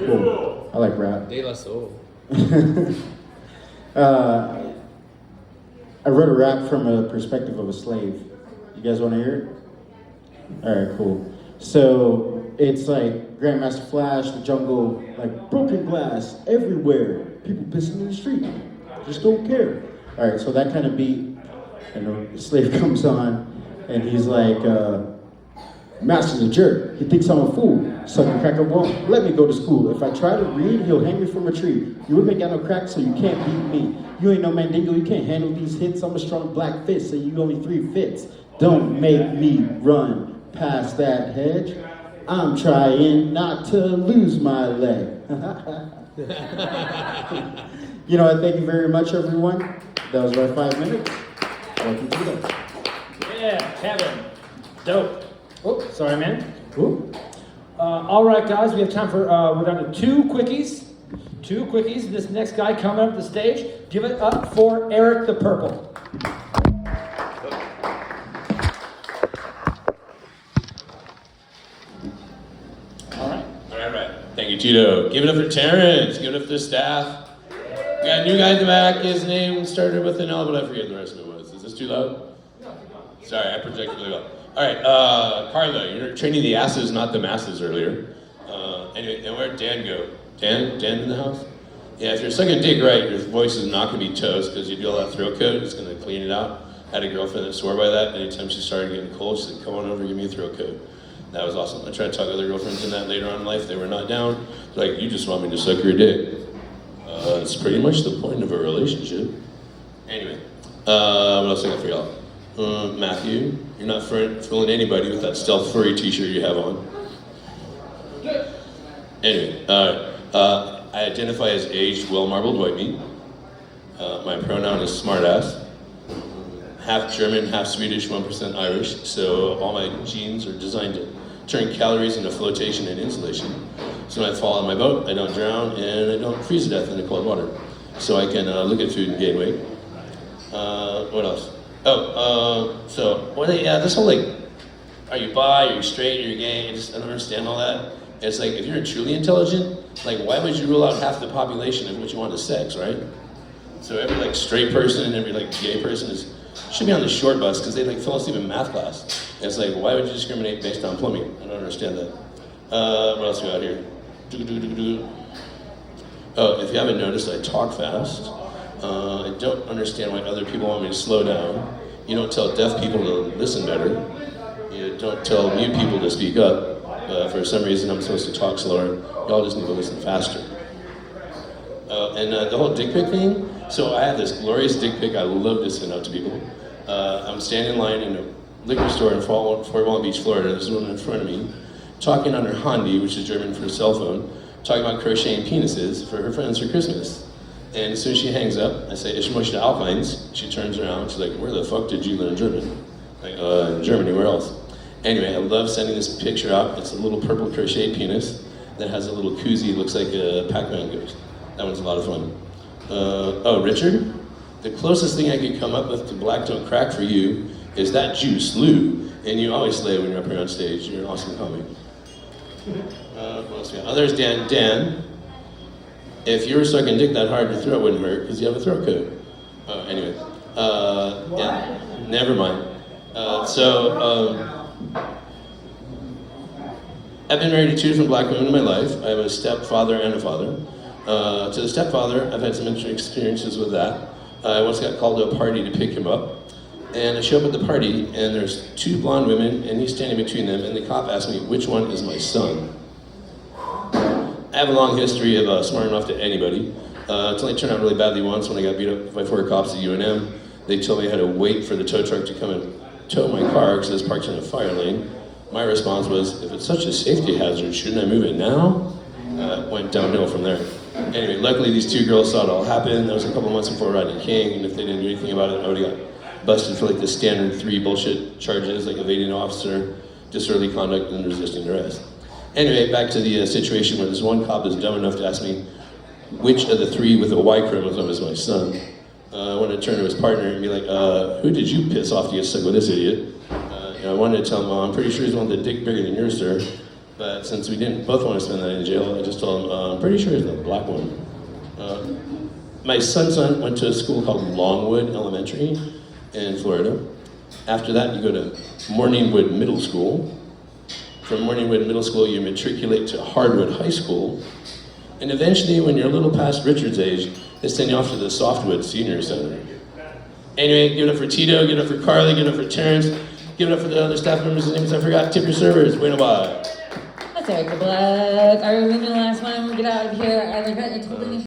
cool. I like rap. De La Soul. I wrote a rap from a perspective of a slave. You guys want to hear it? All right, cool. So it's like Grandmaster Flash, the jungle, like broken glass everywhere. People pissing in the street. Just don't care. All right, so that kind of beat, and the slave comes on, and he's like, Master's a jerk. He thinks I'm a fool. Sucking cracker won't let me go to school. If I try to read, he'll hang me from a tree. You ain't got no crack, so you can't beat me. You ain't no Mandingo, you can't handle these hits. I'm a strong black fist, so you only 3 fits. Don't make me run past that hedge. I'm trying not to lose my leg. You know what? Thank you very much, everyone. That was our 5 minutes. Welcome to the Yeah, Kevin. Dope. Oh, sorry, man. Cool. All right, guys, we have time for, we're down to 2 quickies. 2 quickies. This next guy coming up the stage, give it up for Eric the Purple. All right. Thank you, Tito. Give it up for Terrence. Give it up for the staff. We got a new guy in the back. His name started with an L, but I forget the rest of it was. Is this too loud? Sorry, I projected really well. All right, Carla, you're training the asses, not the masses earlier. Anyway, and where'd Dan go? Dan in the house? Yeah, if you're sucking dick right, your voice is not gonna be toast because you do all that throat coat. It's gonna clean it out. I had a girlfriend that swore by that. Anytime she started getting cold, she said, "Come on over, give me a throat coat." That was awesome. I tried to talk to other girlfriends in that later on in life. They were not down. Like, you just want me to suck your dick. It's pretty much the point of a relationship. Anyway, what else I got for y'all? Matthew, you're not fooling anybody with that stealth furry t-shirt you have on. Anyway, I identify as aged, well-marbled white meat. My pronoun is smartass. Half German, half Swedish, 1% Irish. So all my genes are designed to turn calories into flotation and insulation. So when I fall on my boat, I don't drown and I don't freeze to death in the cold water. So I can look at food and gain weight. What else? This whole like, are you bi, are you straight, are you gay? I don't understand all that. It's like, if you're truly intelligent, like why would you rule out half the population of what you want is sex, right? So every like straight person and every like gay person should be on the short bus because they like fell asleep in math class. And it's like, why would you discriminate based on plumbing? I don't understand that. What else we got here? Oh, if you haven't noticed, I talk fast. I don't understand why other people want me to slow down. You don't tell deaf people to listen better. You don't tell mute people to speak up. For some reason, I'm supposed to talk slower. Y'all just need to listen faster. And the whole dick pic thing. So I have this glorious dick pic I love to send out to people. I'm standing in line in a liquor store in Fort Walton Beach, Florida. There's a woman in front of me talking on her Handy, which is German for cell phone, talking about crocheting penises for her friends for Christmas. And as soon as she hangs up, I say, "Ich möchte auch eins." She turns around, she's like, "Where the fuck did you learn German?" Like, in Germany, where else? Anyway, I love sending this picture out. It's a little purple crocheted penis that has a little koozie, looks like a Pac-Man ghost. That one's a lot of fun. Richard? The closest thing I could come up with to black don't crack for you is that juice, Lou. And you always slay when you're up here on stage. You're an awesome comic. What else we got? Oh, there's Dan. Dan, if you were sucking dick that hard, your throat wouldn't hurt because you have a throat coat. Anyway. Yeah, never mind. I've been married to 2 different black women in my life. I have a stepfather and a father. To the stepfather, I've had some interesting experiences with that. I once got called to a party to pick him up. And I show up at the party, and there's 2 blonde women, and he's standing between them, and the cop asked me, which one is my son? I have a long history of smarting off to anybody. It's only turned out really badly once when I got beat up by 4 cops at UNM. They told me I had to wait for the tow truck to come and tow my car because it was parked in a fire lane. My response was, if it's such a safety hazard, shouldn't I move it now? Went downhill from there. Anyway, luckily these 2 girls saw it all happen. That was a couple months before Rodney King, and if they didn't do anything about it, I would've got busted for like the standard 3 bullshit charges, like evading an officer, disorderly conduct, and resisting arrest. Anyway, back to the situation where this one cop is dumb enough to ask me which of the 3 with a Y chromosome is my son. I wanted to turn to his partner and be like, who did you piss off to get stuck with this idiot? I wanted to tell him, I'm pretty sure he's one with a dick bigger than yours, sir. But since we didn't both want to spend the night in jail, I just told him, I'm pretty sure it's the black one. My son's son went to a school called Longwood Elementary in Florida. After that, you go to Morningwood Middle School. From Morningwood Middle School, you matriculate to Hardwood High School. And eventually, when you're a little past Richard's age, they send you off to the Softwood Senior Center. Anyway, give it up for Tito, give it up for Carly, give it up for Terrence, give it up for the other staff members' names I forgot. Tip your servers. Bueno, bye. That's Erica Black. I remember the last one. Get out of here. I regret you totally